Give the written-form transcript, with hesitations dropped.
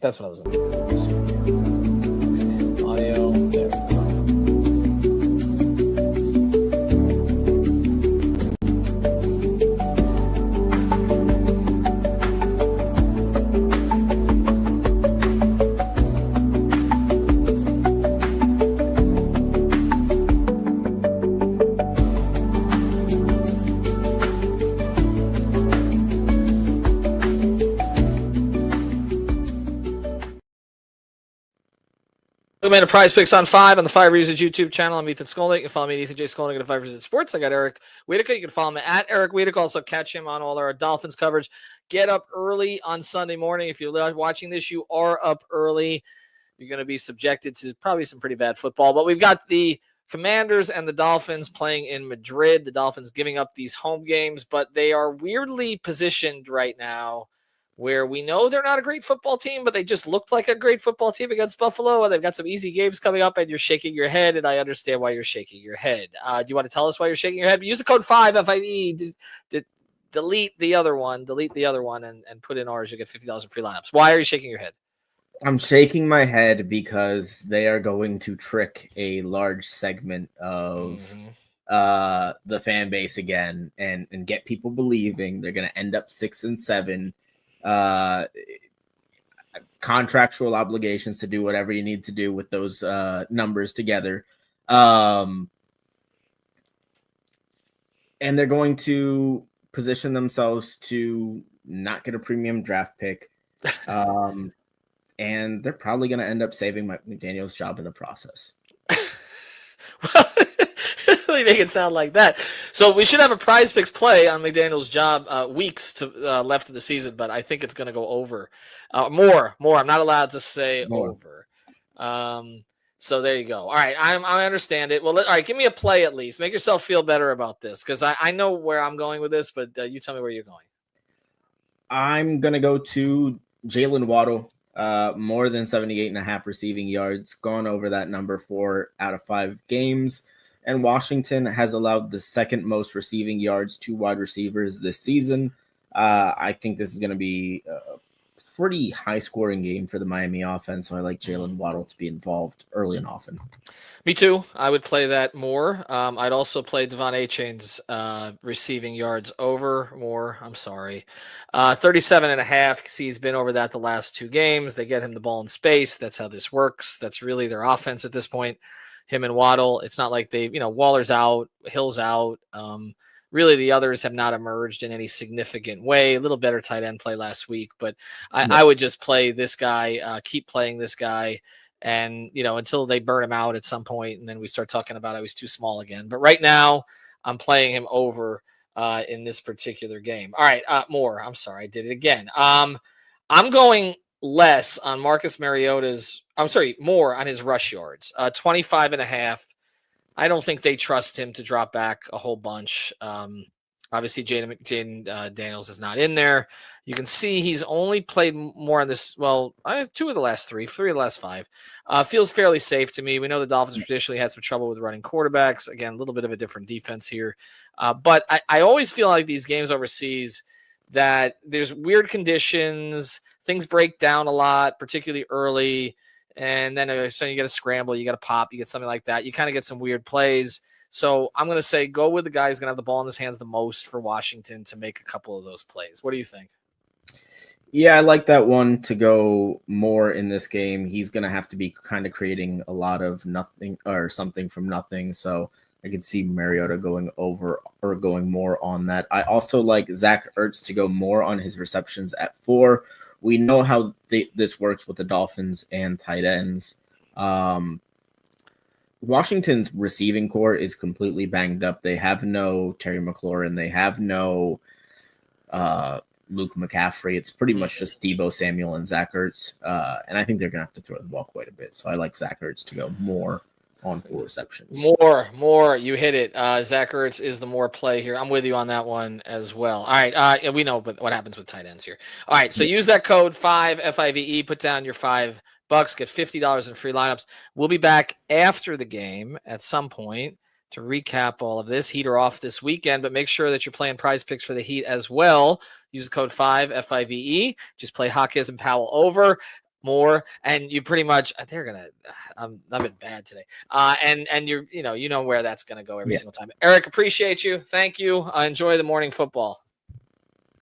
That's what I was looking for. Audio. There we go. Welcome to PrizePicks on 5 on the 5 Reasons YouTube channel. I'm Ethan Skolnick. You can follow me at Ethan J. Skolnick at 5 Reasons Sports. I got Eric Whitaker. You can follow me at Eric Whitaker. Also catch him on all our Dolphins coverage. Get up early on Sunday morning. If you're watching this, you are up early. You're going to be subjected to probably some pretty bad football. But we've got the Commanders and the Dolphins playing in Madrid. The Dolphins giving up these home games, but they are weirdly positioned right now where we know they're not a great football team, but they just looked like a great football team against Buffalo, and they've got some easy games coming up, and you're shaking your head, and I understand why you're shaking your head. Do you want to tell us why you're shaking your head? Use the code 5, FIVE, delete the other one, and put in ours. You'll get $50 in free lineups. Why are you shaking your head? I'm shaking my head because they are going to trick a large segment of the fan base again and get people believing they're going to end up 6-7. Contractual obligations to do whatever you need to do with those numbers together. And they're going to position themselves to not get a premium draft pick. And they're probably going to end up saving Mike McDaniel's job in the process. Well, really make it sound like that. So we should have a PrizePicks play on McDaniel's job weeks to left of the season, but I think it's going to go over. More. I'm not allowed to say more. Over. So there you go. All right, I understand it. Well, all right, give me a play at least. Make yourself feel better about this because I know where I'm going with this, but you tell me where you're going. I'm going to go to Jalen Waddle. More than 78.5 receiving yards, gone over that number 4 out of 5 games. And Washington has allowed the second most receiving yards to wide receivers this season. I think this is going to be a pretty high-scoring game for the Miami offense, so I like Jalen Waddle to be involved early and often. Me too. I would play that more. I'd also play Devon Achane's receiving yards over more. I'm sorry. 37.5 because he's been over that the last 2 games. They get him the ball in space. That's how this works. That's really their offense at this point. Him and Waddle. It's not like Waller's out, Hill's out. Really, the others have not emerged in any significant way. A little better tight end play last week, but I would just play this guy, keep playing this guy. And, until they burn him out at some point, and then we start talking about I was too small again. But right now, I'm playing him over in this particular game. All right, more. I'm sorry, I did it again. I'm going less on Marcus Mariota's. I'm sorry, more on his rush yards. 25.5. I don't think they trust him to drop back a whole bunch. Obviously, Jaden Daniels is not in there. You can see he's only played more on this. Well, 2 of the last 3 of the last 5. Feels fairly safe to me. We know the Dolphins traditionally had some trouble with running quarterbacks. Again, a little bit of a different defense here. But I always feel like these games overseas that there's weird conditions. Things break down a lot, particularly early. And then so you get a scramble, you get a pop, you get something like that. You kind of get some weird plays. So I'm going to say go with the guy who's going to have the ball in his hands the most for Washington to make a couple of those plays. What do you think? Yeah, I like that one to go more in this game. He's going to have to be kind of creating a lot of nothing or something from nothing. So I could see Mariota going over or going more on that. I also like Zach Ertz to go more on his receptions at 4. We know how this works with the Dolphins and tight ends. Washington's receiving core is completely banged up. They have no Terry McLaurin. They have no Luke McCaffrey. It's pretty much just Deebo Samuel and Zach Ertz. And I think they're going to have to throw the ball quite a bit. So I like Zach Ertz to go more on 4 receptions. More. You hit it. Zach Ertz is the more play here. I'm with you on that one as well. All right. We know what happens with tight ends here. All right. So use that code 5 FIVE. Put down your $5. Get $50 in free lineups. We'll be back after the game at some point to recap all of this. Heat are off this weekend, but make sure that you're playing PrizePicks for the Heat as well. Use the code 5 FIVE. Just play Hawkins and Powell over. more, and you pretty much they're gonna. I've been bad today, and you're you know where that's gonna go every Yeah. single time. Eric, appreciate you. Thank you. Enjoy the morning football.